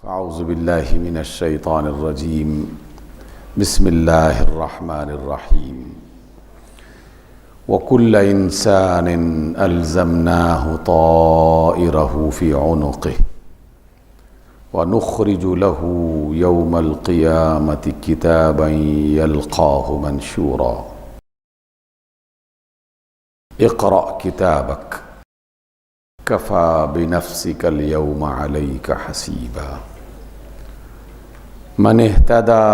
اعوذ باللہ من الشیطان الرجیم بسم اللہ الرحمن الرحیم وَكُلَّ إِنسَانٍ أَلْزَمْنَاهُ طَائِرَهُ فِي عُنُقِهِ وَنُخْرِجُ لَهُ يَوْمَ الْقِيَامَةِ كِتَابًا يَلْقَاهُ مَنْشُورًا اقرأ كِتَابَكَ كفى بنفسك اليوم عليك حسيبا من اهتدى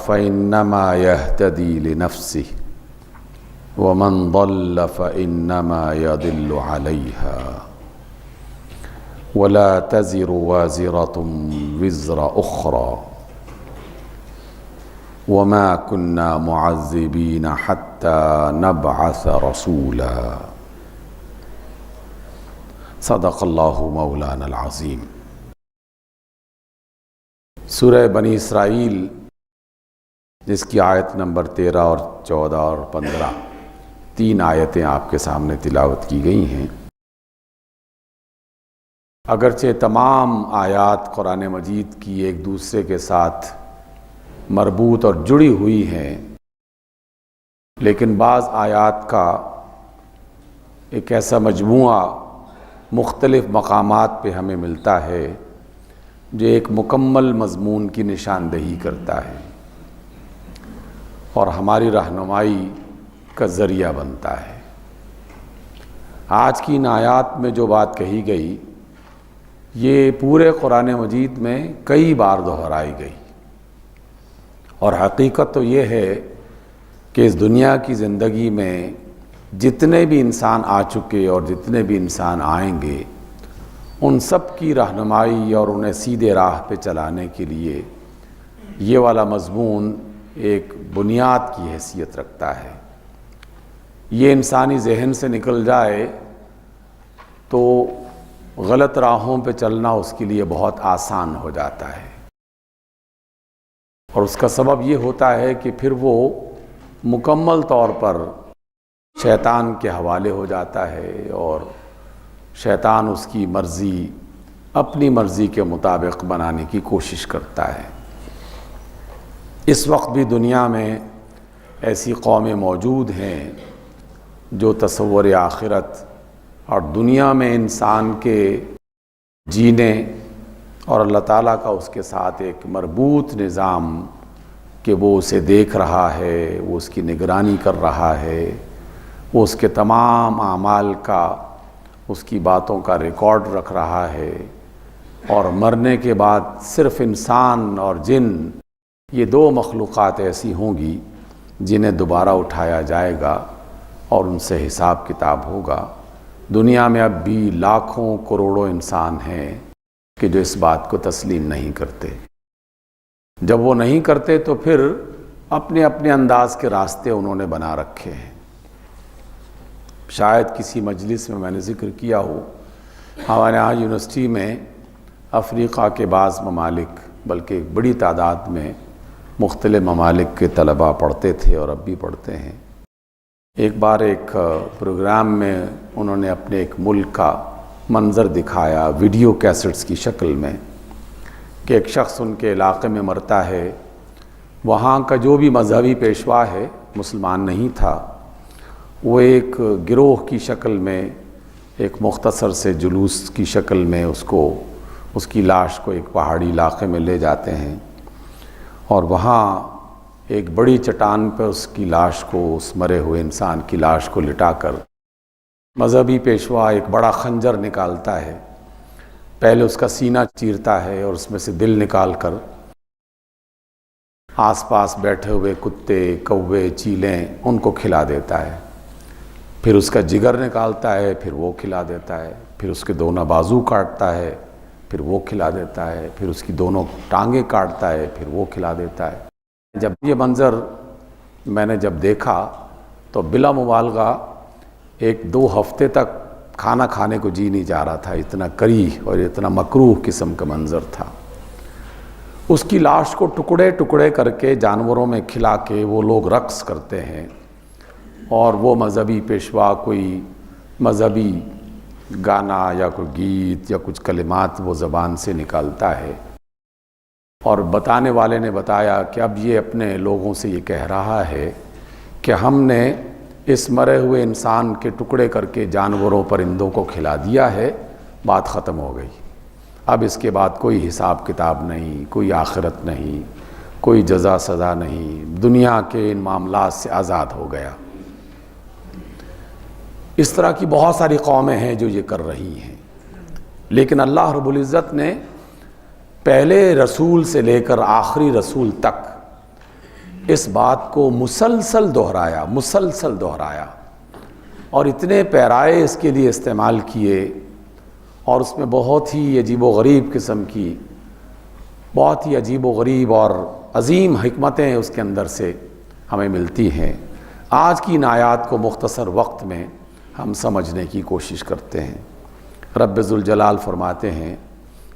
فإنما يهتدي لنفسه ومن ضل فإنما يضل عليها ولا تزر وازرة وزر أخرى وما كنا معذبين حتى نبعث رسولا صدق اللہ مولانا العظیم۔ سورہ بنی اسرائیل جس کی آیت نمبر 13 اور 14 اور 15 تین آیتیں آپ کے سامنے تلاوت کی گئی ہیں۔ اگرچہ تمام آیات قرآن مجید کی ایک دوسرے کے ساتھ مربوط اور جڑی ہوئی ہیں، لیکن بعض آیات کا ایک ایسا مجموعہ مختلف مقامات پہ ہمیں ملتا ہے جو ایک مکمل مضمون کی نشاندہی کرتا ہے اور ہماری رہنمائی کا ذریعہ بنتا ہے۔ آج کی ان آیات میں جو بات کہی گئی یہ پورے قرآن مجید میں کئی بار دہرائی گئی، اور حقیقت تو یہ ہے کہ اس دنیا کی زندگی میں جتنے بھی انسان آ چکے اور جتنے بھی انسان آئیں گے، ان سب کی رہنمائی اور انہیں سیدھے راہ پہ چلانے کے لیے یہ والا مضمون ایک بنیاد کی حیثیت رکھتا ہے۔ یہ انسانی ذہن سے نکل جائے تو غلط راہوں پہ چلنا اس کے لیے بہت آسان ہو جاتا ہے، اور اس کا سبب یہ ہوتا ہے کہ پھر وہ مکمل طور پر شیطان کے حوالے ہو جاتا ہے، اور شیطان اس کی مرضی اپنی مرضی کے مطابق بنانے کی کوشش کرتا ہے۔ اس وقت بھی دنیا میں ایسی قومیں موجود ہیں جو تصور آخرت اور دنیا میں انسان کے جینے اور اللہ تعالیٰ کا اس کے ساتھ ایک مربوط نظام کہ وہ اسے دیکھ رہا ہے، وہ اس کی نگرانی کر رہا ہے، وہ اس کے تمام اعمال کا، اس کی باتوں کا ریکارڈ رکھ رہا ہے، اور مرنے کے بعد صرف انسان اور جن یہ دو مخلوقات ایسی ہوں گی جنہیں دوبارہ اٹھایا جائے گا اور ان سے حساب کتاب ہوگا۔ دنیا میں اب بھی لاکھوں کروڑوں انسان ہیں کہ جو اس بات کو تسلیم نہیں کرتے۔ جب وہ نہیں کرتے تو پھر اپنے اپنے انداز کے راستے انہوں نے بنا رکھے ہیں۔ شاید کسی مجلس میں نے ذکر کیا ہو، ہمارے یہاں یونیورسٹی میں افریقہ کے بعض ممالک، بلکہ ایک بڑی تعداد میں مختلف ممالک کے طلباء پڑھتے تھے اور اب بھی پڑھتے ہیں۔ ایک بار ایک پروگرام میں انہوں نے اپنے ایک ملک کا منظر دکھایا ویڈیو کیسٹس کی شکل میں، کہ ایک شخص ان کے علاقے میں مرتا ہے، وہاں کا جو بھی مذہبی پیشوا ہے مسلمان نہیں تھا، وہ ایک گروہ کی شکل میں ایک مختصر سے جلوس کی شکل میں اس کی لاش کو ایک پہاڑی علاقے میں لے جاتے ہیں، اور وہاں ایک بڑی چٹان پہ اس کی لاش کو، اس مرے ہوئے انسان کی لاش کو لٹا کر مذہبی پیشوا ایک بڑا خنجر نکالتا ہے، پہلے اس کا سینہ چیرتا ہے اور اس میں سے دل نکال کر آس پاس بیٹھے ہوئے کتے، کوے، چیلیں ان کو کھلا دیتا ہے، پھر اس کا جگر نکالتا ہے، پھر وہ کھلا دیتا ہے، پھر اس کے دونوں بازو کاٹتا ہے، پھر وہ کھلا دیتا ہے، پھر اس کی دونوں ٹانگیں کاٹتا ہے، پھر وہ کھلا دیتا ہے۔ جب یہ منظر میں نے جب دیکھا تو بلا مبالغہ 1-2 ہفتے تک کھانا کھانے کو جی نہیں جا رہا تھا، اتنا کریہ اور اتنا مکروہ قسم کا منظر تھا۔ اس کی لاش کو ٹکڑے ٹکڑے کر کے جانوروں میں کھلا کے وہ لوگ رقص کرتے ہیں، اور وہ مذہبی پیشوا کوئی مذہبی گانا یا کوئی گیت یا کچھ کلمات وہ زبان سے نکالتا ہے، اور بتانے والے نے بتایا کہ اب یہ اپنے لوگوں سے یہ کہہ رہا ہے کہ ہم نے اس مرے ہوئے انسان کے ٹکڑے کر کے جانوروں پرندوں کو کھلا دیا ہے، بات ختم ہو گئی، اب اس کے بعد کوئی حساب کتاب نہیں، کوئی آخرت نہیں، کوئی جزا سزا نہیں، دنیا کے ان معاملات سے آزاد ہو گیا۔ اس طرح کی بہت ساری قومیں ہیں جو یہ کر رہی ہیں، لیکن اللہ رب العزت نے پہلے رسول سے لے کر آخری رسول تک اس بات کو مسلسل دہرایا اور اتنے پیرائے اس کے لیے استعمال کیے، اور اس میں بہت ہی عجیب و غریب قسم کی، بہت ہی عجیب و غریب اور عظیم حکمتیں اس کے اندر سے ہمیں ملتی ہیں۔ آج کی ان آیات کو مختصر وقت میں ہم سمجھنے کی کوشش کرتے ہیں۔ رب ذوالجلال فرماتے ہیں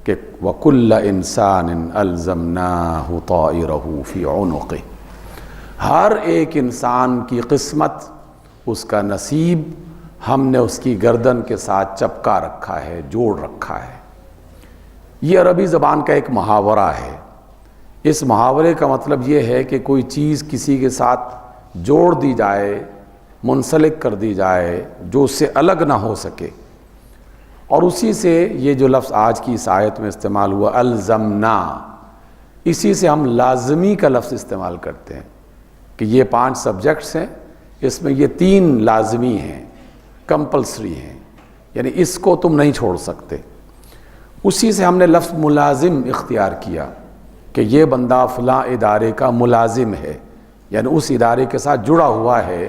کہ وَكُلَّ إِنسَانٍ أَلْزَمْنَاهُ طَائِرَهُ فِي عُنُقِهِ، ہر ایک انسان کی قسمت، اس کا نصیب ہم نے اس کی گردن کے ساتھ چپکا رکھا ہے، جوڑ رکھا ہے۔ یہ عربی زبان کا ایک محاورہ ہے۔ اس محاورے کا مطلب یہ ہے کہ کوئی چیز کسی کے ساتھ جوڑ دی جائے، منسلک کر دی جائے، جو اس سے الگ نہ ہو سکے، اور اسی سے یہ جو لفظ آج کی اس آیت میں استعمال ہوا الزمنا، اسی سے ہم لازمی کا لفظ استعمال کرتے ہیں کہ یہ 5 سبجیکٹس ہیں، اس میں یہ 3 لازمی ہیں، کمپلسری ہیں، یعنی اس کو تم نہیں چھوڑ سکتے۔ اسی سے ہم نے لفظ ملازم اختیار کیا کہ یہ بندہ فلاں ادارے کا ملازم ہے، یعنی اس ادارے کے ساتھ جڑا ہوا ہے،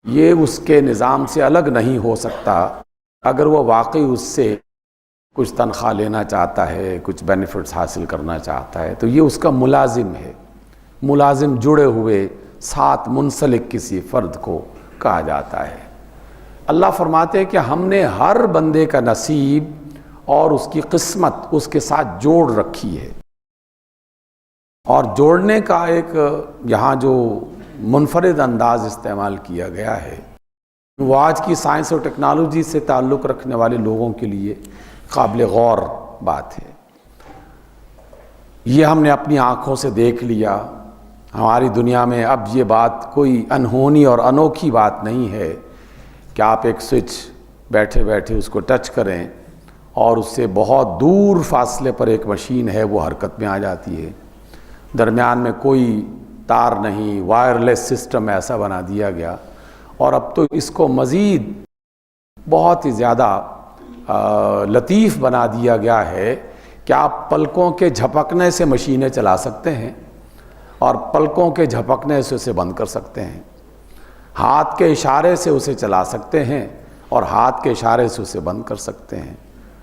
یہ اس کے نظام سے الگ نہیں ہو سکتا۔ اگر وہ واقعی اس سے کچھ تنخواہ لینا چاہتا ہے، کچھ بینیفٹس حاصل کرنا چاہتا ہے، تو یہ اس کا ملازم ہے۔ ملازم جڑے ہوئے ساتھ منسلک کسی فرد کو کہا جاتا ہے۔ اللہ فرماتے ہیں کہ ہم نے ہر بندے کا نصیب اور اس کی قسمت اس کے ساتھ جوڑ رکھی ہے، اور جوڑنے کا ایک یہاں جو منفرد انداز استعمال کیا گیا ہے وہ آج کی سائنس اور ٹیکنالوجی سے تعلق رکھنے والے لوگوں کے لیے قابل غور بات ہے۔ یہ ہم نے اپنی آنکھوں سے دیکھ لیا، ہماری دنیا میں اب یہ بات کوئی انہونی اور انوکھی بات نہیں ہے کہ آپ ایک سوئچ بیٹھے بیٹھے اس کو ٹچ کریں اور اس سے بہت دور فاصلے پر ایک مشین ہے وہ حرکت میں آ جاتی ہے، درمیان میں کوئی تار نہیں، وائرلیس سسٹم ایسا بنا دیا گیا، اور اب تو اس کو مزید بہت ہی زیادہ لطیف بنا دیا گیا ہے کہ آپ پلکوں کے جھپکنے سے مشینیں چلا سکتے ہیں اور پلکوں کے جھپکنے سے اسے بند کر سکتے ہیں، ہاتھ کے اشارے سے اسے چلا سکتے ہیں اور ہاتھ کے اشارے سے اسے بند کر سکتے ہیں۔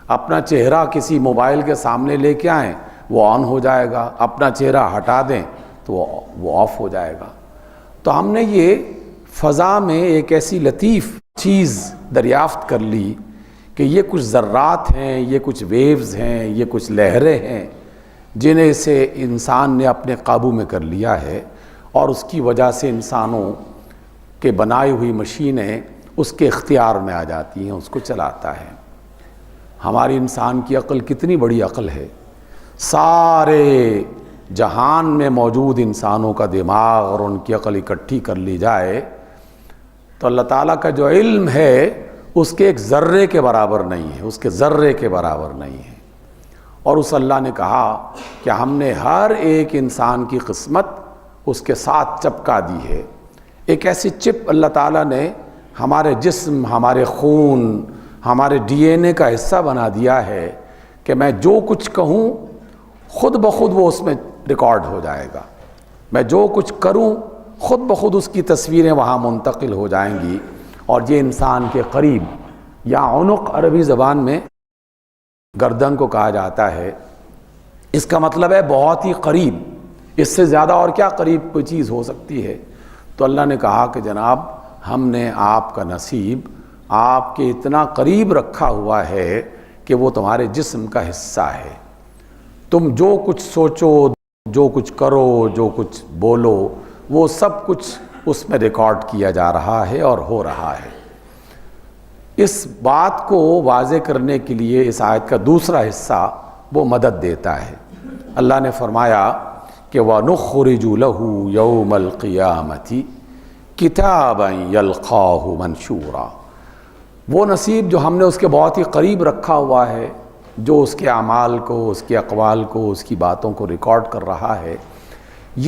اپنا چہرہ کسی موبائل کے سامنے لے کے آئیں وہ آن ہو جائے گا، اپنا چہرہ ہٹا دیں تو وہ آف ہو جائے گا۔ تو ہم نے یہ فضا میں ایک ایسی لطیف چیز دریافت کر لی کہ یہ کچھ ذرات ہیں، یہ کچھ ویوز ہیں، یہ کچھ لہریں ہیں جنہیں سے انسان نے اپنے قابو میں کر لیا ہے، اور اس کی وجہ سے انسانوں کے بنائی ہوئی مشینیں اس کے اختیار میں آ جاتی ہیں، اس کو چلاتا ہے۔ ہماری انسان کی عقل کتنی بڑی عقل ہے، سارے جہان میں موجود انسانوں کا دماغ اور ان کی عقل اکٹھی کر لی جائے تو اللہ تعالیٰ کا جو علم ہے اس کے ایک ذرے کے برابر نہیں ہے، اس کے ذرے کے برابر نہیں ہے۔ اور اس اللہ نے کہا کہ ہم نے ہر ایک انسان کی قسمت اس کے ساتھ چپکا دی ہے۔ ایک ایسی چپ اللہ تعالیٰ نے ہمارے جسم، ہمارے خون، ہمارے ڈی این اے کا حصہ بنا دیا ہے کہ میں جو کچھ کہوں خود بخود وہ اس میں ریکارڈ ہو جائے گا، میں جو کچھ کروں خود بخود اس کی تصویریں وہاں منتقل ہو جائیں گی، اور یہ انسان کے قریب، یا عنق عربی زبان میں گردن کو کہا جاتا ہے، اس کا مطلب ہے بہت ہی قریب، اس سے زیادہ اور کیا قریب کوئی چیز ہو سکتی ہے۔ تو اللہ نے کہا کہ جناب ہم نے آپ کا نصیب آپ کے اتنا قریب رکھا ہوا ہے کہ وہ تمہارے جسم کا حصہ ہے، تم جو کچھ سوچو، جو کچھ کرو، جو کچھ بولو، وہ سب کچھ اس میں ریکارڈ کیا جا رہا ہے اور ہو رہا ہے۔ اس بات کو واضح کرنے کے لیے اس آیت کا دوسرا حصہ وہ مدد دیتا ہے۔ اللہ نے فرمایا کہ وَنُخْرِجُ لَهُ يَوْمَ الْقِيَامَةِ كِتَابًا يَلْقَاهُ مَنْشُورًا، وہ نصیب جو ہم نے اس کے بہت ہی قریب رکھا ہوا ہے، جو اس کے اعمال کو، اس کے اقوال کو، اس کی باتوں کو ریکارڈ کر رہا ہے،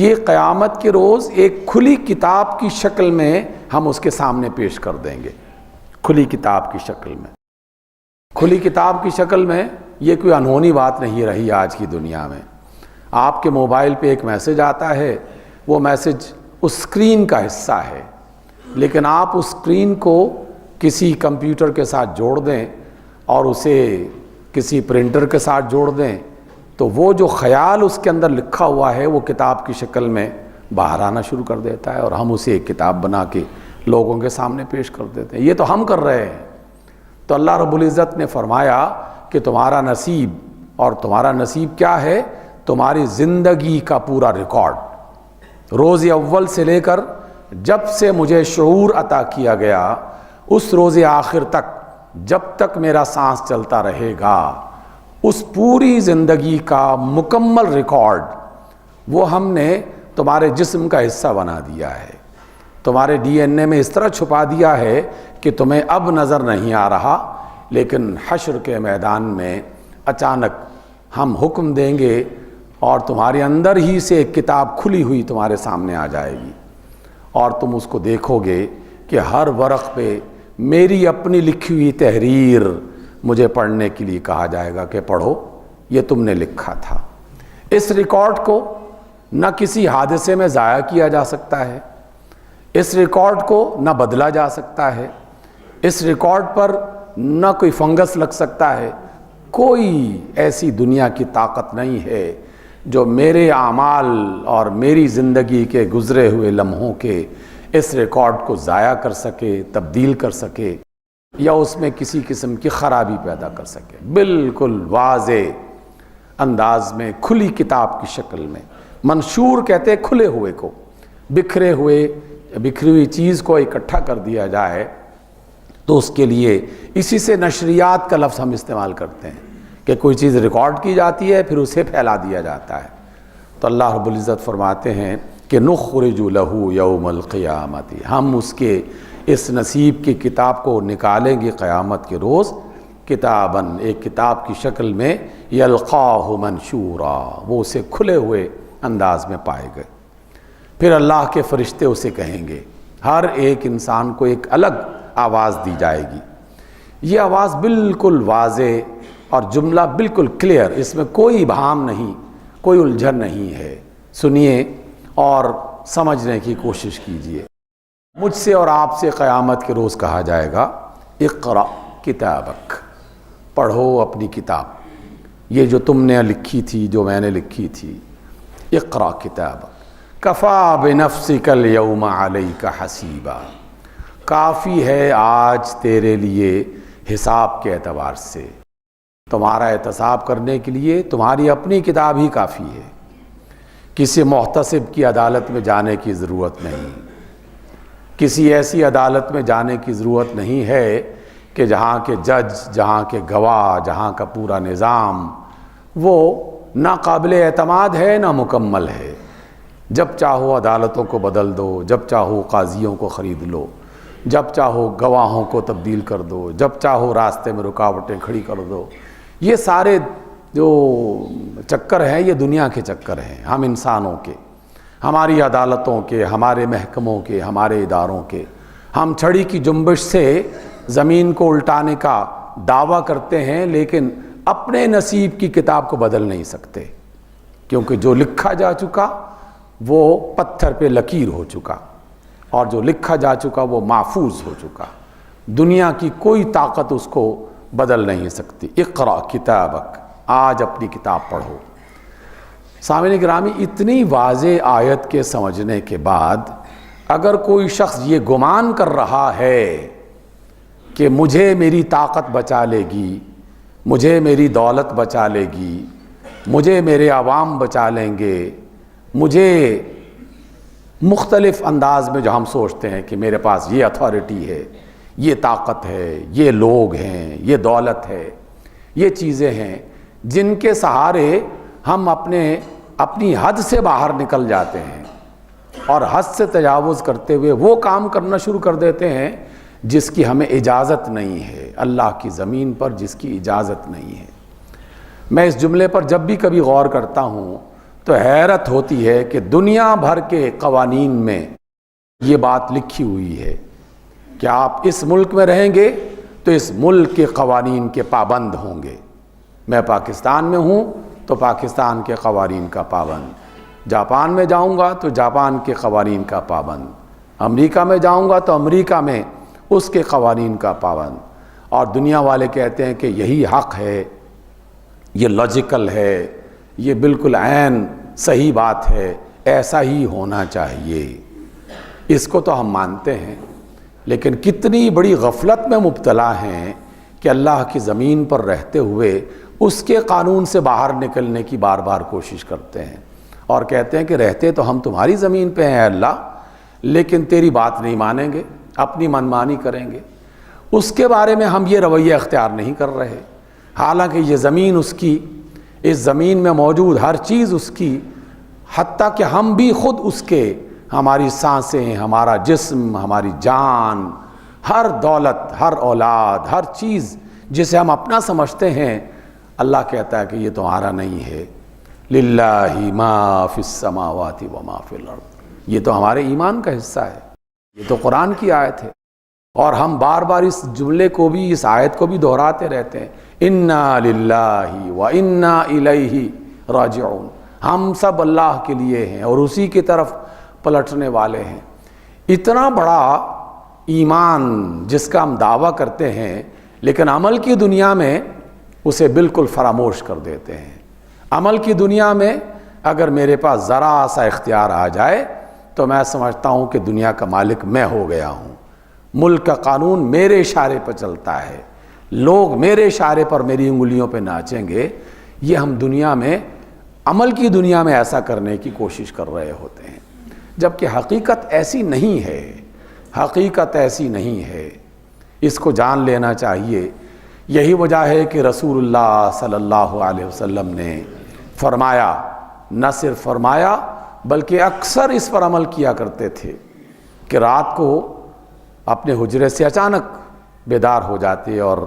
یہ قیامت کے روز ایک کھلی کتاب کی شکل میں ہم اس کے سامنے پیش کر دیں گے۔ کھلی کتاب کی شکل میں، کھلی کتاب کی شکل میں، یہ کوئی انہونی بات نہیں رہی آج کی دنیا میں۔ آپ کے موبائل پہ ایک میسج آتا ہے، وہ میسج اس اسکرین کا حصہ ہے، لیکن آپ اس اسکرین کو کسی کمپیوٹر کے ساتھ جوڑ دیں اور اسے کسی پرنٹر کے ساتھ جوڑ دیں تو وہ جو خیال اس کے اندر لکھا ہوا ہے وہ کتاب کی شکل میں باہر آنا شروع کر دیتا ہے، اور ہم اسے ایک کتاب بنا کے لوگوں کے سامنے پیش کر دیتے ہیں۔ یہ تو ہم کر رہے ہیں۔ تو اللہ رب العزت نے فرمایا کہ تمہارا نصیب، اور تمہارا نصیب کیا ہے؟ تمہاری زندگی کا پورا ریکارڈ، روز اول سے لے کر جب سے مجھے شعور عطا کیا گیا اس روز آخر تک، جب تک میرا سانس چلتا رہے گا، اس پوری زندگی کا مکمل ریکارڈ وہ ہم نے تمہارے جسم کا حصہ بنا دیا ہے، تمہارے ڈی این اے میں اس طرح چھپا دیا ہے کہ تمہیں اب نظر نہیں آ رہا، لیکن حشر کے میدان میں اچانک ہم حکم دیں گے اور تمہارے اندر ہی سے ایک کتاب کھلی ہوئی تمہارے سامنے آ جائے گی، اور تم اس کو دیکھو گے کہ ہر ورق پہ میری اپنی لکھی ہوئی تحریر مجھے پڑھنے کے لیے کہا جائے گا کہ پڑھو، یہ تم نے لکھا تھا۔ اس ریکارڈ کو نہ کسی حادثے میں ضائع کیا جا سکتا ہے، اس ریکارڈ کو نہ بدلا جا سکتا ہے، اس ریکارڈ پر نہ کوئی فنگس لگ سکتا ہے۔ کوئی ایسی دنیا کی طاقت نہیں ہے جو میرے اعمال اور میری زندگی کے گزرے ہوئے لمحوں کے اس ریکارڈ کو ضائع کر سکے، تبدیل کر سکے، یا اس میں کسی قسم کی خرابی پیدا کر سکے۔ بالکل واضح انداز میں، کھلی کتاب کی شکل میں۔ منشور کہتے ہیں کھلے ہوئے کو، بکھری ہوئی چیز کو اکٹھا کر دیا جائے تو اس کے لیے اسی سے نشریات کا لفظ ہم استعمال کرتے ہیں کہ کوئی چیز ریکارڈ کی جاتی ہے پھر اسے پھیلا دیا جاتا ہے۔ تو اللہ رب العزت فرماتے ہیں کہ نخرج لہ یوم القیامت، ہم اس کے اس نصیب کی کتاب کو نکالیں گے قیامت کے روز، کتاباً، ایک کتاب کی شکل میں، یلقاہ منشورا، وہ اسے کھلے ہوئے انداز میں پائے گئے۔ پھر اللہ کے فرشتے اسے کہیں گے، ہر ایک انسان کو ایک الگ آواز دی جائے گی، یہ آواز بالکل واضح اور جملہ بالکل کلیئر، اس میں کوئی ابہام نہیں، کوئی الجھن نہیں ہے۔ سنیے اور سمجھنے کی کوشش کیجیے۔ مجھ سے اور آپ سے قیامت کے روز کہا جائے گا، اقرأ کتابک، پڑھو اپنی کتاب، یہ جو تم نے لکھی تھی، جو میں نے لکھی تھی۔ اقرأ کتابک کفیٰ بنفسک اليوم علیک حسیبا، کافی ہے آج تیرے لیے حساب کے اعتبار سے، تمہارا احتساب کرنے کے لیے تمہاری اپنی کتاب ہی کافی ہے، کسی محتسب کی عدالت میں جانے کی ضرورت نہیں، کسی ایسی عدالت میں جانے کی ضرورت نہیں ہے کہ جہاں کے جج، جہاں کے گواہ، جہاں کا پورا نظام وہ نہ قابل اعتماد ہے نہ مکمل ہے۔ جب چاہو عدالتوں کو بدل دو، جب چاہو قاضیوں کو خرید لو، جب چاہو گواہوں کو تبدیل کر دو، جب چاہو راستے میں رکاوٹیں کھڑی کر دو۔ یہ سارے جو چکر ہیں یہ دنیا کے چکر ہیں، ہم انسانوں کے، ہماری عدالتوں کے، ہمارے محکموں کے، ہمارے اداروں کے۔ ہم چھڑی کی جنبش سے زمین کو الٹانے کا دعویٰ کرتے ہیں، لیکن اپنے نصیب کی کتاب کو بدل نہیں سکتے، کیونکہ جو لکھا جا چکا وہ پتھر پہ لکیر ہو چکا، اور جو لکھا جا چکا وہ محفوظ ہو چکا، دنیا کی کوئی طاقت اس کو بدل نہیں سکتی۔ اقرأ کتابک، آج اپنی کتاب پڑھو۔ سامعین گرامی، اتنی واضح آیت کے سمجھنے کے بعد اگر کوئی شخص یہ گمان کر رہا ہے کہ مجھے میری طاقت بچا لے گی، مجھے میری دولت بچا لے گی، مجھے میرے عوام بچا لیں گے، مجھے مختلف انداز میں جو ہم سوچتے ہیں کہ میرے پاس یہ اتھارٹی ہے، یہ طاقت ہے، یہ لوگ ہیں، یہ دولت ہے، یہ چیزیں ہیں جن کے سہارے ہم اپنی حد سے باہر نکل جاتے ہیں اور حد سے تجاوز کرتے ہوئے وہ کام کرنا شروع کر دیتے ہیں جس کی ہمیں اجازت نہیں ہے، اللہ کی زمین پر جس کی اجازت نہیں ہے۔ میں اس جملے پر جب بھی کبھی غور کرتا ہوں تو حیرت ہوتی ہے کہ دنیا بھر کے قوانین میں یہ بات لکھی ہوئی ہے کہ آپ اس ملک میں رہیں گے تو اس ملک کے قوانین کے پابند ہوں گے۔ میں پاکستان میں ہوں تو پاکستان کے قوانین کا پابند، جاپان میں جاؤں گا تو جاپان کے قوانین کا پابند، امریکہ میں جاؤں گا تو امریکہ میں اس کے قوانین کا پابند۔ اور دنیا والے کہتے ہیں کہ یہی حق ہے، یہ لاجیکل ہے، یہ بالکل عین صحیح بات ہے، ایسا ہی ہونا چاہیے۔ اس کو تو ہم مانتے ہیں، لیکن کتنی بڑی غفلت میں مبتلا ہیں کہ اللہ کی زمین پر رہتے ہوئے اس کے قانون سے باہر نکلنے کی بار بار کوشش کرتے ہیں اور کہتے ہیں کہ رہتے تو ہم تمہاری زمین پہ ہیں اللہ، لیکن تیری بات نہیں مانیں گے، اپنی منمانی کریں گے۔ اس کے بارے میں ہم یہ رویہ اختیار نہیں کر رہے، حالانکہ یہ زمین اس کی، اس زمین میں موجود ہر چیز اس کی، حتیٰ کہ ہم بھی خود اس کے، ہماری سانسیں، ہمارا جسم، ہماری جان، ہر دولت، ہر اولاد، ہر چیز جسے ہم اپنا سمجھتے ہیں، اللہ کہتا ہے کہ یہ تمہارا نہیں ہے۔ للہ ما فی السماوات وما فی الارض، یہ تو ہمارے ایمان کا حصہ ہے، یہ تو قرآن کی آیت ہے، اور ہم بار بار اس جملے کو بھی، اس آیت کو بھی دہراتے رہتے ہیں، انا للہ و انا الیہ راجعون، ہم سب اللہ کے لیے ہیں اور اسی کی طرف پلٹنے والے ہیں۔ اتنا بڑا ایمان جس کا ہم دعویٰ کرتے ہیں، لیکن عمل کی دنیا میں اسے بالکل فراموش کر دیتے ہیں۔ عمل کی دنیا میں اگر میرے پاس ذرا سا اختیار آ جائے تو میں سمجھتا ہوں کہ دنیا کا مالک میں ہو گیا ہوں، ملک کا قانون میرے اشارے پر چلتا ہے، لوگ میرے اشارے پر میری انگلیوں پہ ناچیں گے۔ یہ ہم دنیا میں، عمل کی دنیا میں ایسا کرنے کی کوشش کر رہے ہوتے ہیں، جبکہ حقیقت ایسی نہیں ہے، حقیقت ایسی نہیں ہے، اس کو جان لینا چاہیے۔ یہی وجہ ہے کہ رسول اللہ صلی اللہ علیہ وسلم نے فرمایا، نہ صرف فرمایا بلکہ اکثر اس پر عمل کیا کرتے تھے کہ رات کو اپنے حجرے سے اچانک بیدار ہو جاتے اور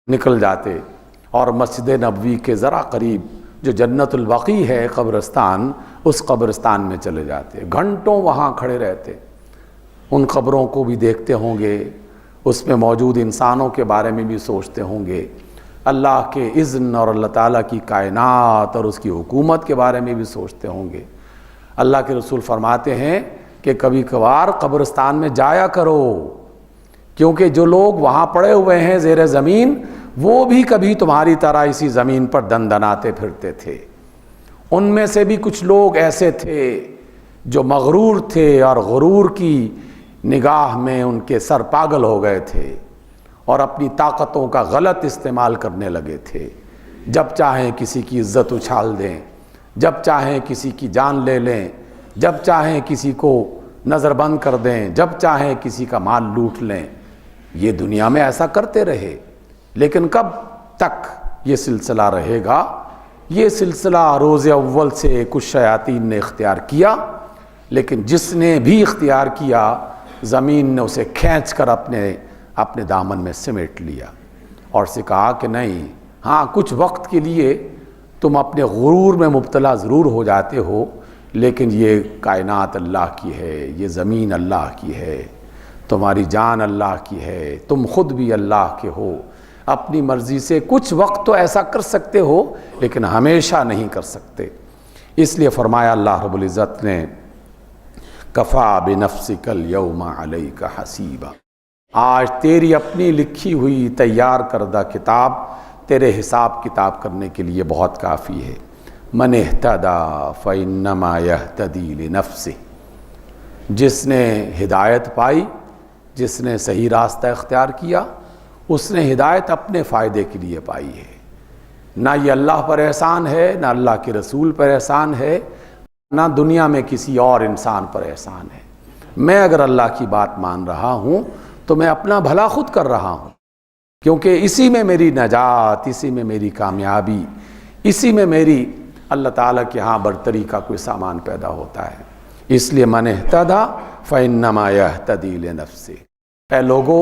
نکل جاتے اور مسجد نبوی کے ذرا قریب جو جنت البقیع ہے قبرستان، اس قبرستان میں چلے جاتے، گھنٹوں وہاں کھڑے رہتے، ان قبروں کو بھی دیکھتے ہوں گے، اس میں موجود انسانوں کے بارے میں بھی سوچتے ہوں گے، اللہ کے اذن اور اللہ تعالیٰ کی کائنات اور اس کی حکومت کے بارے میں بھی سوچتے ہوں گے۔ اللہ کے رسول فرماتے ہیں کہ کبھی کبھار قبرستان میں جایا کرو، کیونکہ جو لوگ وہاں پڑے ہوئے ہیں زیر زمین، وہ بھی کبھی تمہاری طرح اسی زمین پر دندناتے پھرتے تھے۔ ان میں سے بھی کچھ لوگ ایسے تھے جو مغرور تھے اور غرور کی نگاہ میں ان کے سر پاگل ہو گئے تھے اور اپنی طاقتوں کا غلط استعمال کرنے لگے تھے، جب چاہیں کسی کی عزت اچھال دیں، جب چاہیں کسی کی جان لے لیں، جب چاہیں کسی کو نظر بند کر دیں، جب چاہیں کسی کا مال لوٹ لیں۔ یہ دنیا میں ایسا کرتے رہے، لیکن کب تک یہ سلسلہ رہے گا؟ یہ سلسلہ روز اول سے کچھ شیاطین نے اختیار کیا، لیکن جس نے بھی اختیار کیا زمین نے اسے کھینچ کر اپنے دامن میں سمیٹ لیا اور اسے کہا کہ نہیں، ہاں کچھ وقت کے لیے تم اپنے غرور میں مبتلا ضرور ہو جاتے ہو، لیکن یہ کائنات اللہ کی ہے، یہ زمین اللہ کی ہے، تمہاری جان اللہ کی ہے، تم خود بھی اللہ کے ہو، اپنی مرضی سے کچھ وقت تو ایسا کر سکتے ہو لیکن ہمیشہ نہیں کر سکتے۔ اس لیے فرمایا اللہ رب العزت نے، کفا بنفسک اليوم علیک حسیبا، آج تیری اپنی لکھی ہوئی تیار کردہ کتاب تیرے حساب کتاب کرنے کے لیے بہت کافی ہے۔ من اہتدی فانما یہتدی لنفسہ، جس نے ہدایت پائی، جس نے صحیح راستہ اختیار کیا، اس نے ہدایت اپنے فائدے کے لیے پائی ہے۔ نہ یہ اللہ پر احسان ہے، نہ اللہ کے رسول پر احسان ہے، نہ دنیا میں کسی اور انسان پر احسان ہے۔ میں اگر اللہ کی بات مان رہا ہوں تو میں اپنا بھلا خود کر رہا ہوں، کیونکہ اسی میں میری نجات، اسی میں میری کامیابی، اسی میں میری اللہ تعالیٰ کے ہاں برتری کا کوئی سامان پیدا ہوتا ہے۔ اس لیے من اہتدی فإنما یہتدی لنفسہ، اے لوگو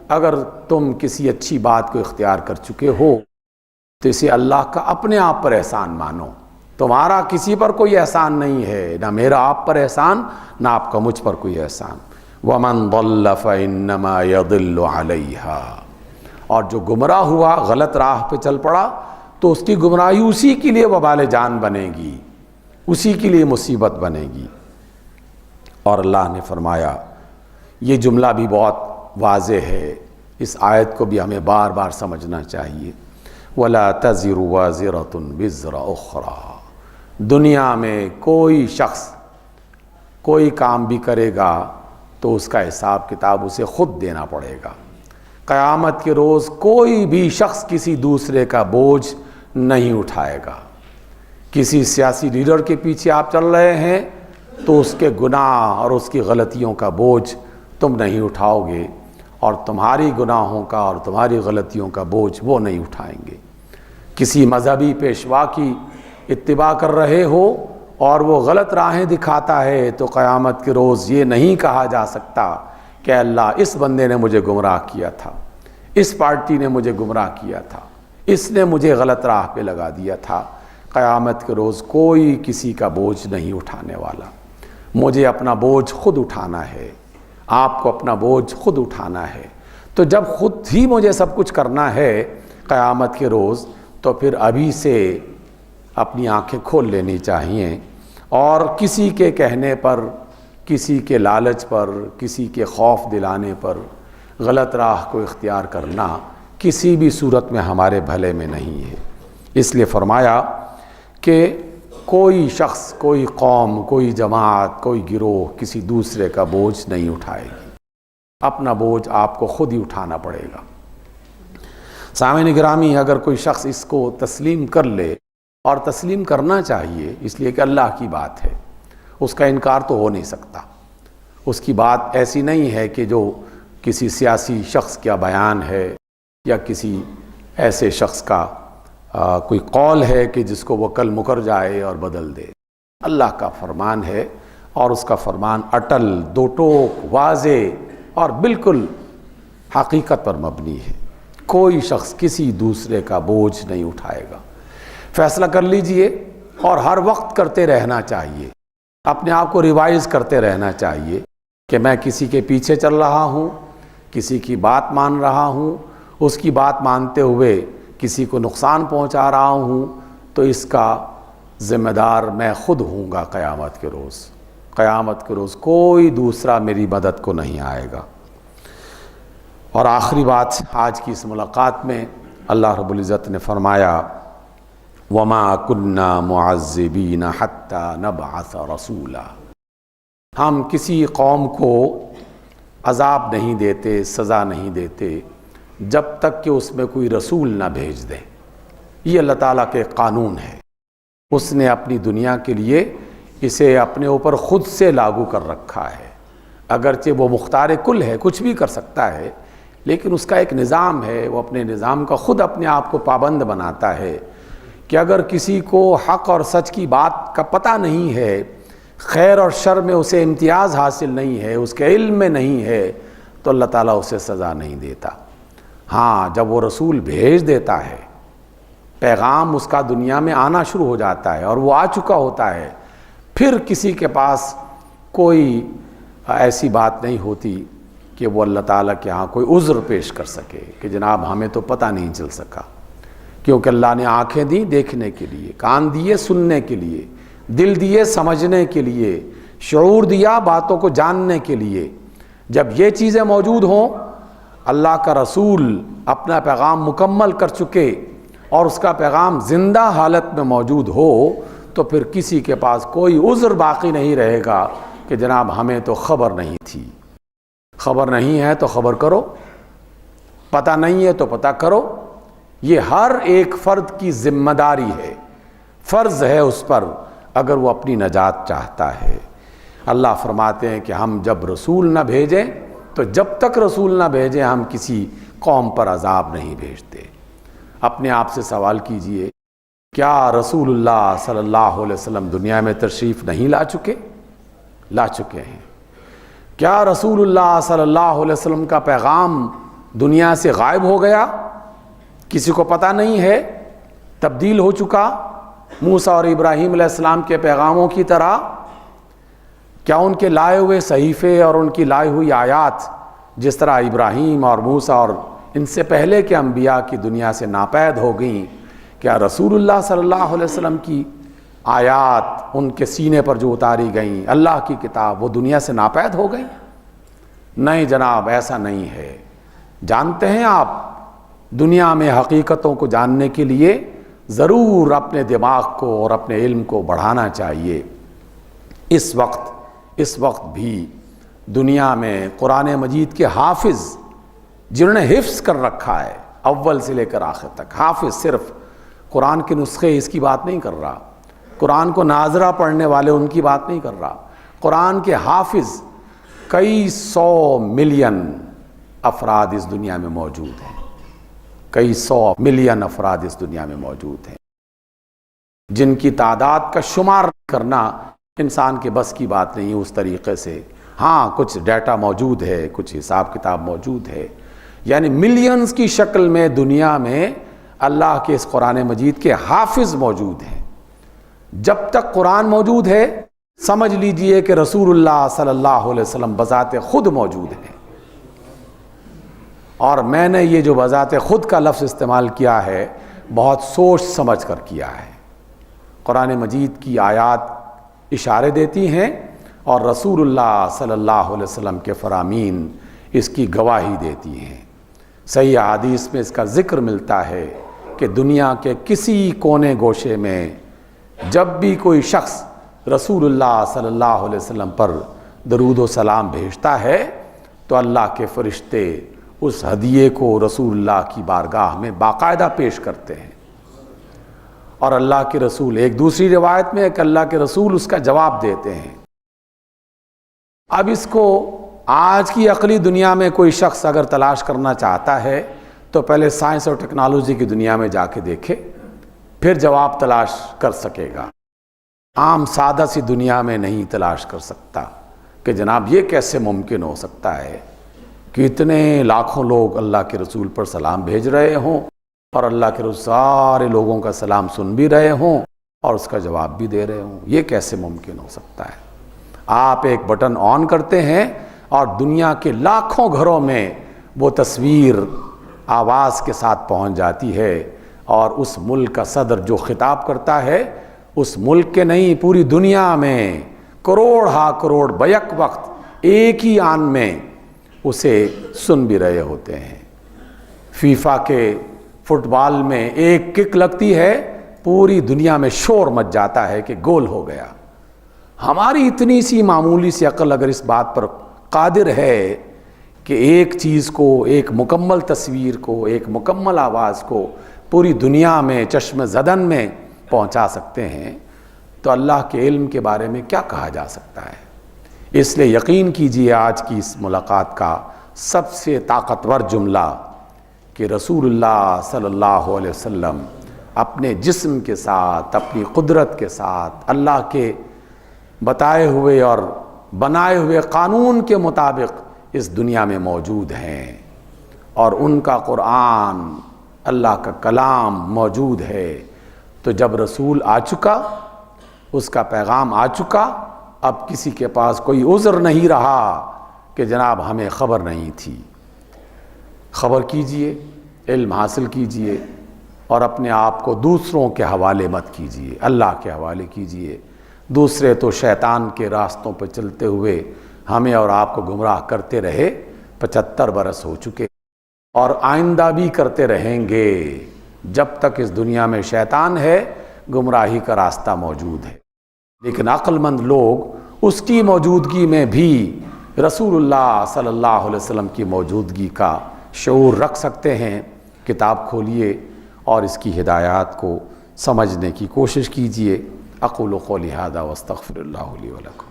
اگر تم کسی اچھی بات کو اختیار کر چکے ہو تو اسے اللہ کا اپنے آپ پر احسان مانو۔ تمہارا کسی پر کوئی احسان نہیں ہے، نہ میرا آپ پر احسان، نہ آپ کا مجھ پر کوئی احسان۔ وَمَن ضَلَّ فَإِنَّمَا يَضِلُّ عَلَيْهَا، اور جو گمراہ ہوا، غلط راہ پہ چل پڑا، تو اس کی گمراہی اسی کے لیے وبال جان بنے گی، اسی کے لیے مصیبت بنے گی۔ اور اللہ نے فرمایا، یہ جملہ بھی بہت واضح ہے، اس آیت کو بھی ہمیں بار بار سمجھنا چاہیے۔ وَلَا تَزِرُ وَازِرَةٌ وِزْرَ أُخْرَى، دنیا میں کوئی شخص کوئی کام بھی کرے گا تو اس کا حساب کتاب اسے خود دینا پڑے گا۔ قیامت کے روز کوئی بھی شخص کسی دوسرے کا بوجھ نہیں اٹھائے گا۔ کسی سیاسی لیڈر کے پیچھے آپ چل رہے ہیں تو اس کے گناہ اور اس کی غلطیوں کا بوجھ تم نہیں اٹھاؤ گے، اور تمہاری گناہوں کا اور تمہاری غلطیوں کا بوجھ وہ نہیں اٹھائیں گے۔ کسی مذہبی پیشوا کی اتباع کر رہے ہو اور وہ غلط راہیں دکھاتا ہے تو قیامت کے روز یہ نہیں کہا جا سکتا کہ اللہ اس بندے نے مجھے گمراہ کیا تھا، اس پارٹی نے مجھے گمراہ کیا تھا، اس نے مجھے غلط راہ پہ لگا دیا تھا۔ قیامت کے روز کوئی کسی کا بوجھ نہیں اٹھانے والا۔ مجھے اپنا بوجھ خود اٹھانا ہے، آپ کو اپنا بوجھ خود اٹھانا ہے۔ تو جب خود ہی مجھے سب کچھ کرنا ہے قیامت کے روز، تو پھر ابھی سے اپنی آنکھیں کھول لینی چاہیے، اور کسی کے کہنے پر، کسی کے لالچ پر، کسی کے خوف دلانے پر غلط راہ کو اختیار کرنا کسی بھی صورت میں ہمارے بھلے میں نہیں ہے۔ اس لیے فرمایا کہ کوئی شخص، کوئی قوم، کوئی جماعت، کوئی گروہ کسی دوسرے کا بوجھ نہیں اٹھائے گی، اپنا بوجھ آپ کو خود ہی اٹھانا پڑے گا۔ سامعین گرامی، اگر کوئی شخص اس کو تسلیم کر لے، اور تسلیم کرنا چاہیے، اس لیے کہ اللہ کی بات ہے، اس کا انکار تو ہو نہیں سکتا۔ اس کی بات ایسی نہیں ہے کہ جو کسی سیاسی شخص کا بیان ہے یا کسی ایسے شخص کا کوئی قول ہے کہ جس کو وہ کل مکر جائے اور بدل دے۔ اللہ کا فرمان ہے، اور اس کا فرمان اٹل، دو ٹوک، واضح اور بالکل حقیقت پر مبنی ہے۔ کوئی شخص کسی دوسرے کا بوجھ نہیں اٹھائے گا۔ فیصلہ کر لیجئے، اور ہر وقت کرتے رہنا چاہیے، اپنے آپ کو ریوائز کرتے رہنا چاہیے کہ میں کسی کے پیچھے چل رہا ہوں، کسی کی بات مان رہا ہوں، اس کی بات مانتے ہوئے کسی کو نقصان پہنچا رہا ہوں، تو اس کا ذمہ دار میں خود ہوں گا قیامت کے روز۔ قیامت کے روز کوئی دوسرا میری مدد کو نہیں آئے گا۔ اور آخری بات آج کی اس ملاقات میں، اللہ رب العزت نے فرمایا وَمَا كُنَّا مُعَذِّبِينَ حَتَّى نَبْعَثَ رَسُولًا، ہم کسی قوم کو عذاب نہیں دیتے، سزا نہیں دیتے جب تک کہ اس میں کوئی رسول نہ بھیج دے۔ یہ اللہ تعالیٰ کے قانون ہے، اس نے اپنی دنیا کے لیے اسے اپنے اوپر خود سے لاگو کر رکھا ہے۔ اگرچہ وہ مختار کل ہے، کچھ بھی کر سکتا ہے، لیکن اس کا ایک نظام ہے، وہ اپنے نظام کا خود اپنے آپ کو پابند بناتا ہے کہ اگر کسی کو حق اور سچ کی بات کا پتہ نہیں ہے، خیر اور شر میں اسے امتیاز حاصل نہیں ہے، اس کے علم میں نہیں ہے، تو اللہ تعالیٰ اسے سزا نہیں دیتا۔ ہاں، جب وہ رسول بھیج دیتا ہے، پیغام اس کا دنیا میں آنا شروع ہو جاتا ہے اور وہ آ چکا ہوتا ہے، پھر کسی کے پاس کوئی ایسی بات نہیں ہوتی کہ وہ اللہ تعالیٰ کے ہاں کوئی عذر پیش کر سکے کہ جناب ہمیں تو پتہ نہیں چل سکا، کیونکہ اللہ نے آنکھیں دی دیکھنے کے لیے، کان دیے سننے کے لیے، دل دیے سمجھنے کے لیے، شعور دیا باتوں کو جاننے کے لیے۔ جب یہ چیزیں موجود ہوں، اللہ کا رسول اپنا پیغام مکمل کر چکے اور اس کا پیغام زندہ حالت میں موجود ہو، تو پھر کسی کے پاس کوئی عذر باقی نہیں رہے گا کہ جناب ہمیں تو خبر نہیں تھی۔ خبر نہیں ہے تو خبر کرو، پتہ نہیں ہے تو پتہ کرو۔ یہ ہر ایک فرد کی ذمہ داری ہے، فرض ہے اس پر، اگر وہ اپنی نجات چاہتا ہے۔ اللہ فرماتے ہیں کہ ہم جب رسول نہ بھیجیں، تو جب تک رسول نہ بھیجیں ہم کسی قوم پر عذاب نہیں بھیجتے۔ اپنے آپ سے سوال کیجئے کیا رسول اللہ صلی اللہ علیہ وسلم دنیا میں تشریف نہیں لا چکے؟ لا چکے ہیں۔ کیا رسول اللہ صلی اللہ علیہ وسلم کا پیغام دنیا سے غائب ہو گیا، کسی کو پتہ نہیں ہے، تبدیل ہو چکا موسیٰ اور ابراہیم علیہ السلام کے پیغاموں کی طرح؟ کیا ان کے لائے ہوئے صحیفے اور ان کی لائی ہوئی آیات جس طرح ابراہیم اور موسیٰ اور ان سے پہلے کے انبیاء کی دنیا سے ناپید ہو گئیں، کیا رسول اللہ صلی اللہ علیہ وسلم کی آیات ان کے سینے پر جو اتاری گئیں، اللہ کی کتاب، وہ دنیا سے ناپید ہو گئیں؟ نہیں جناب، ایسا نہیں ہے۔ جانتے ہیں آپ، دنیا میں حقیقتوں کو جاننے کے لیے ضرور اپنے دماغ کو اور اپنے علم کو بڑھانا چاہیے۔ اس وقت بھی دنیا میں قرآن مجید کے حافظ جنہوں نے حفظ کر رکھا ہے اول سے لے کر آخر تک، حافظ صرف قرآن کے نسخے اس کی بات نہیں کر رہا، قرآن کو ناظرہ پڑھنے والے ان کی بات نہیں کر رہا، قرآن کے حافظ کئی 100 ملین افراد اس دنیا میں موجود ہیں، کئی 100 ملین افراد اس دنیا میں موجود ہیں، جن کی تعداد کا شمار کرنا انسان کے بس کی بات نہیں اس طریقے سے۔ ہاں کچھ ڈیٹا موجود ہے، کچھ حساب کتاب موجود ہے، یعنی ملینز کی شکل میں دنیا میں اللہ کے اس قرآن مجید کے حافظ موجود ہیں۔ جب تک قرآن موجود ہے سمجھ لیجئے کہ رسول اللہ صلی اللہ علیہ وسلم بذات خود موجود ہیں۔ اور میں نے یہ جو بذات خود کا لفظ استعمال کیا ہے بہت سوچ سمجھ کر کیا ہے۔ قرآن مجید کی آیات اشارے دیتی ہیں اور رسول اللہ صلی اللہ علیہ وسلم کے فرامین اس کی گواہی دیتی ہیں۔ صحیح حدیث میں اس کا ذکر ملتا ہے کہ دنیا کے کسی کونے گوشے میں جب بھی کوئی شخص رسول اللہ صلی اللہ علیہ وسلم پر درود و سلام بھیجتا ہے تو اللہ کے فرشتے اس ہدیے کو رسول اللہ کی بارگاہ میں باقاعدہ پیش کرتے ہیں، اور اللہ کے رسول، ایک دوسری روایت میں ہے کہ اللہ کے رسول اس کا جواب دیتے ہیں۔ اب اس کو آج کی عقلی دنیا میں کوئی شخص اگر تلاش کرنا چاہتا ہے تو پہلے سائنس اور ٹیکنالوجی کی دنیا میں جا کے دیکھے، پھر جواب تلاش کر سکے گا۔ عام سادہ سی دنیا میں نہیں تلاش کر سکتا کہ جناب یہ کیسے ممکن ہو سکتا ہے کہ اتنے لاکھوں لوگ اللہ کے رسول پر سلام بھیج رہے ہوں اور اللہ کے رسول سارے لوگوں کا سلام سن بھی رہے ہوں اور اس کا جواب بھی دے رہے ہوں، یہ کیسے ممکن ہو سکتا ہے؟ آپ ایک بٹن آن کرتے ہیں اور دنیا کے لاکھوں گھروں میں وہ تصویر آواز کے ساتھ پہنچ جاتی ہے، اور اس ملک کا صدر جو خطاب کرتا ہے اس ملک کے نہیں پوری دنیا میں کروڑ ہا کروڑ بیک وقت ایک ہی آن میں اسے سن بھی رہے ہوتے ہیں۔ فیفا کے فٹ بال میں ایک کک لگتی ہے پوری دنیا میں شور مچ جاتا ہے کہ گول ہو گیا۔ ہماری اتنی سی معمولی سی عقل اگر اس بات پر قادر ہے کہ ایک چیز کو، ایک مکمل تصویر کو، ایک مکمل آواز کو پوری دنیا میں چشم زدن میں پہنچا سکتے ہیں، تو اللہ کے علم کے بارے میں کیا کہا جا سکتا ہے؟ اس لیے یقین کیجئے آج کی اس ملاقات کا سب سے طاقتور جملہ کہ رسول اللہ صلی اللہ علیہ وسلم اپنے جسم کے ساتھ، اپنی قدرت کے ساتھ اللہ کے بتائے ہوئے اور بنائے ہوئے قانون کے مطابق اس دنیا میں موجود ہیں، اور ان کا قرآن اللہ کا کلام موجود ہے۔ تو جب رسول آ چکا، اس کا پیغام آ چکا، اب کسی کے پاس کوئی عذر نہیں رہا کہ جناب ہمیں خبر نہیں تھی۔ خبر کیجئے، علم حاصل کیجئے، اور اپنے آپ کو دوسروں کے حوالے مت کیجئے، اللہ کے حوالے کیجئے۔ دوسرے تو شیطان کے راستوں پہ چلتے ہوئے ہمیں اور آپ کو گمراہ کرتے رہے، 75 برس ہو چکے، اور آئندہ بھی کرتے رہیں گے۔ جب تک اس دنیا میں شیطان ہے گمراہی کا راستہ موجود ہے، لیکن عقل مند لوگ اس کی موجودگی میں بھی رسول اللہ صلی اللہ علیہ وسلم کی موجودگی کا شعور رکھ سکتے ہیں۔ کتاب کھولیے اور اس کی ہدایات کو سمجھنے کی کوشش کیجیے۔ اقول قولی ھذا واستغفر اللہ لی ولکم۔